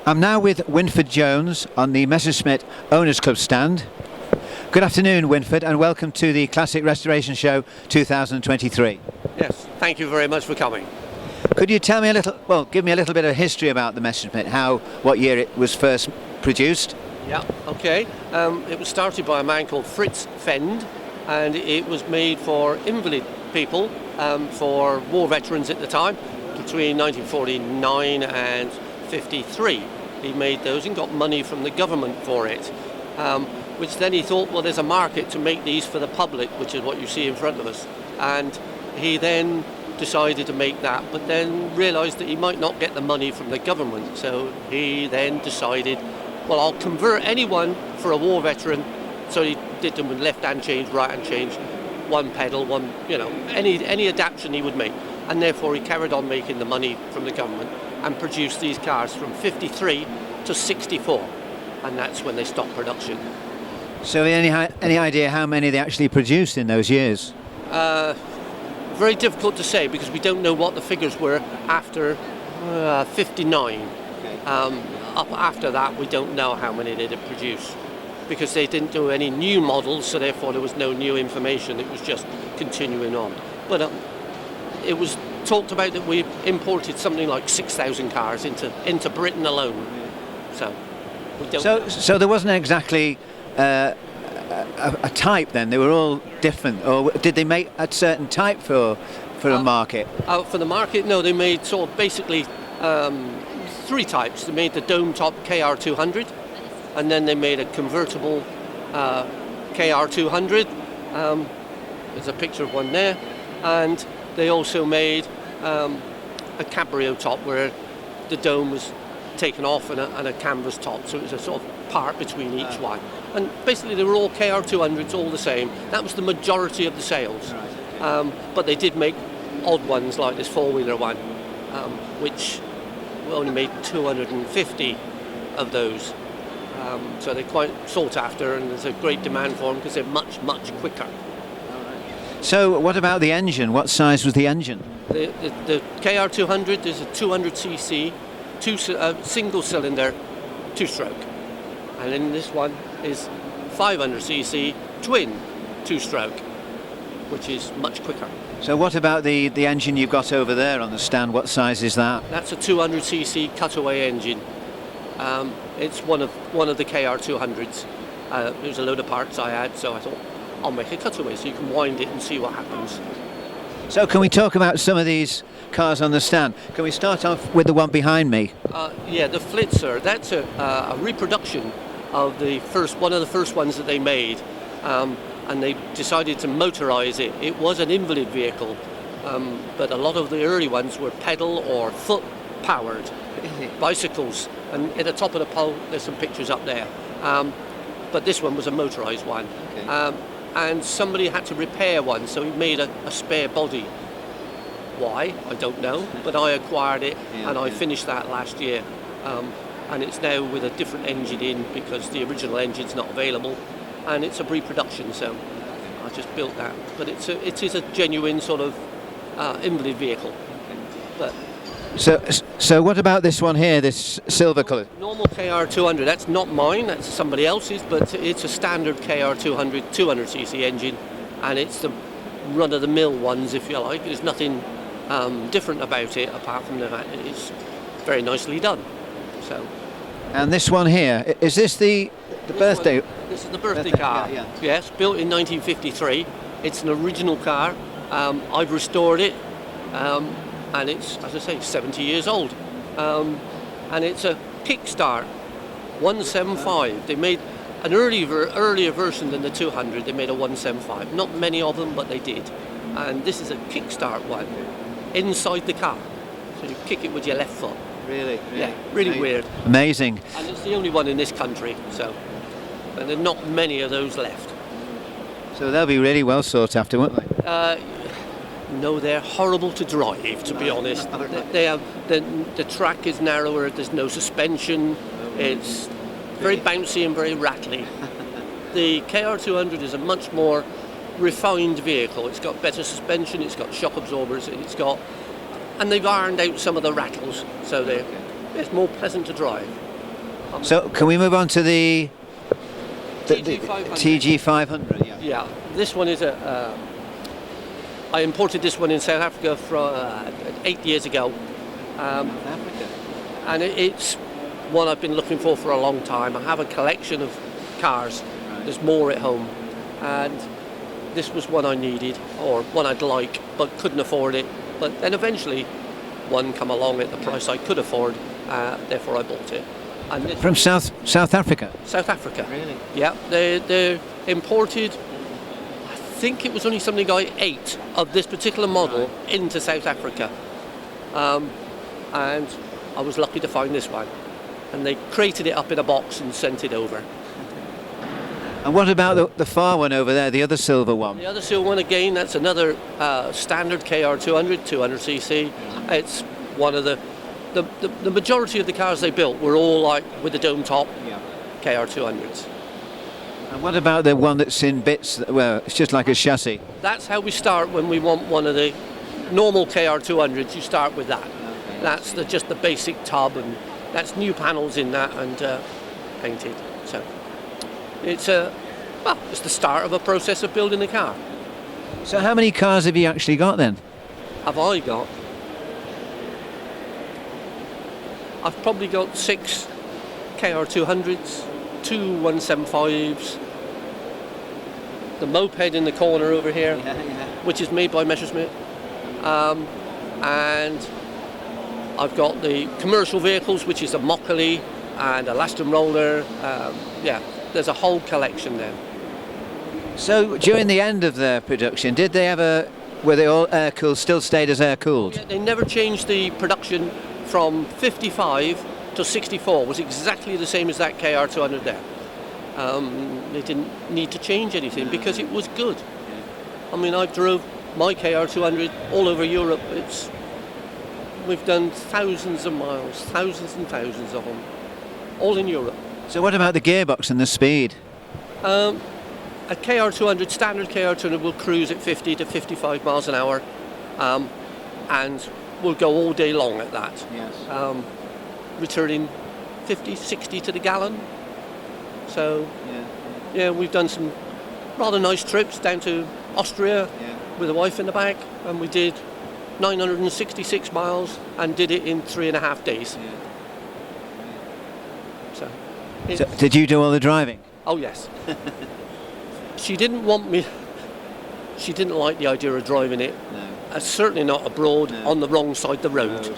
I'm now with Winford Jones on the Messerschmitt Owners Club Stand. Good afternoon, Winford, and welcome to the Classic Restoration Show 2023. Yes, thank you very much for coming. Could you tell me a little, well, give me a little bit of history about the Messerschmitt, what year it was first produced? Yeah, okay. It was started by a man called Fritz Fend, and it was made for invalid people, for war veterans at the time, between 1949 and 53. He made those and got money from the government for it, which then he thought, well, there's a market to make these for the public, which is what you see in front of us. And he then decided to make that, but then realised that he might not get the money from the government. So he then decided, well, I'll convert anyone for a war veteran. So he did them with left-hand change, right-hand change, one pedal, one, any adaptation he would make. And therefore he carried on making the money from the government and produced these cars from 53 to 64. And that's when they stopped production. So any idea how many they actually produced in those years? Very difficult to say because we don't know what the figures were after 59. Okay. Up after that, we don't know how many they did produce because they didn't do any new models, so therefore there was no new information. It was just continuing on. But it was talked about that we imported something like 6,000 cars into Britain alone. So we don't know. So there wasn't exactly a type then, they were all different, or did they make a certain type for a market? For the market, no, they made sort of basically three types. They made the dome top KR200, and then they made a convertible KR200. There's a picture of one there, and they also made a cabrio top where the dome was taken off and a canvas top, so it was a sort of part between each one. And basically they were all KR200s, all the same. That was the majority of the sales. But they did make odd ones like this four-wheeler one, which we only made 250 of those. So they're quite sought after, and there's a great demand for them because they're much, much quicker. So what about the engine? What size was the engine? The KR200 is a 200cc, single-cylinder, two-stroke. And then this one is 500cc twin two-stroke, which is much quicker. So what about the engine you've got over there on the stand? What size is that? That's a 200cc cutaway engine. It's one of the KR200s. There's a load of parts I had, so I thought I'll make a cutaway so you can wind it and see what happens. So can we talk about some of these cars on the stand? Can we start off with the one behind me? Yeah, the Flitzer. That's a reproduction of one of the first ones that they made, and they decided to motorize it. It was an invalid vehicle, but a lot of the early ones were pedal or foot powered bicycles. And at the top of the pole, there's some pictures up there. But this one was a motorized one. Okay. And somebody had to repair one, so he made a spare body. Why? I don't know, but I acquired it and I finished that last year. And it's now with a different engine in because the original engine's not available, and it's a reproduction, so I just built that. But it is a genuine sort of invalid vehicle. But So what about this one here, this silver colour? Normal KR200, that's not mine, that's somebody else's, but it's a standard KR200 200cc engine, and it's the run-of-the-mill ones, if you like. There's nothing different about it apart from the fact that it's very nicely done. So. And this one here, is this the birthday? This is the birthday car. Yeah. Yes, built in 1953. It's an original car. I've restored it. And it's, as I say, 70 years old. And it's a kickstart 175. They made an earlier version than the 200. They made a 175. Not many of them, but they did. And this is a kickstart one inside the car. So you kick it with your left foot. Really? Yeah, really weird. Amazing. And it's the only one in this country, so. And there are not many of those left. So they'll be really well sought after, won't they? No, they're horrible to drive, to be honest. They have the track is narrower. There's no suspension. It's very bouncy and very rattly. The KR200 is a much more refined vehicle. It's got better suspension. It's got shock absorbers. And they've ironed out some of the rattles, so it's more pleasant to drive. So can we move on to the TG500. TG500? Yeah. Yeah, this one is I imported this one in South Africa from 8 years ago. Africa. And it's one I've been looking for a long time. I have a collection of cars. Right. There's more at home, and this was one I needed, or one I'd like, but couldn't afford it. But then eventually one come along at the price I could afford, therefore I bought it. And this From South Africa? South Africa. Really? Yeah, they're imported. I think it was only something like 8 of this particular model into South Africa. And I was lucky to find this one. And they crated it up in a box and sent it over. And what about the far one over there, the other silver one? The other silver one, again, that's another standard KR200, 200cc. It's one of the majority of the cars they built were all like with the dome top, KR200s. And what about the one that's in bits? Well, it's just like a chassis. That's how we start when we want one of the normal KR200s. You start with that. That's just the basic tub, and that's new panels in that and painted. So it's it's the start of a process of building a car. So how many cars have you actually got then? Have I got? I've probably got 6 KR200s, 2 175s, the moped in the corner over here, which is made by Messerschmitt, and I've got the commercial vehicles, which is a Mokali and a Laston roller. There's a whole collection there. So during the end of their production, did they ever, were they all air cooled, still stayed as air cooled? Yeah, they never changed the production from 55 to 64. Was exactly the same as that KR200 there. They didn't need to change anything because it was good. I mean, I've drove my KR200 all over Europe. We've done thousands of miles, thousands and thousands of them, all in Europe. So what about the gearbox and the speed? A KR200, standard KR200, will cruise at 50 to 55 miles an hour, and will go all day long at that. Yes. Returning 50, 60 to the gallon. So, yeah, we've done some rather nice trips down to Austria with a wife in the back, and we did 966 miles and did it in 3.5 days. So did you do all the driving? Oh yes. She didn't want me. She didn't like the idea of driving it. No. Certainly not abroad on the wrong side of the road. No.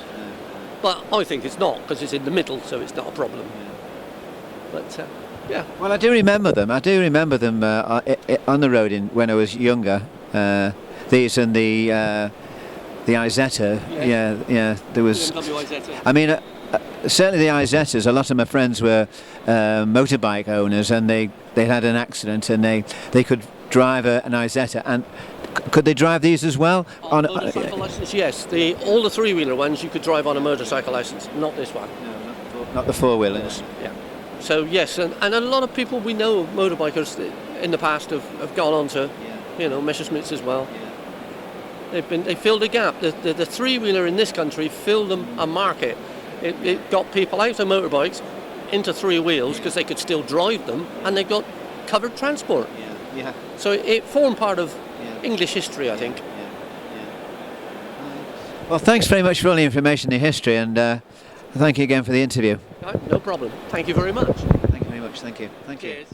But I think it's not, because it's in the middle, so it's not a problem. But yeah. Well, I do remember them. on the road when I was younger. These and the Isetta. Yeah. There was. BMW Isetta. I mean, certainly the Isettas. A lot of my friends were motorbike owners, and they had an accident, and they could drive an Isetta. And could they drive these as well? On motorcycle license, yes. All the three-wheeler ones you could drive on a motorcycle license, not this one. No, not the four-wheelers. Yeah. So yes, and a lot of people we know, motorbikers in the past, have gone on to, Messerschmitts as well. Yeah. They filled a gap. The three-wheeler in this country filled a market. It got people out of motorbikes into three wheels because they could still drive them, and they got covered transport. Yeah. So it formed part of English history, I think. Well, thanks very much for all the information, the history, and thank you again for the interview. No problem. Thank you very much. Thank you very much. Thank you. Cheers.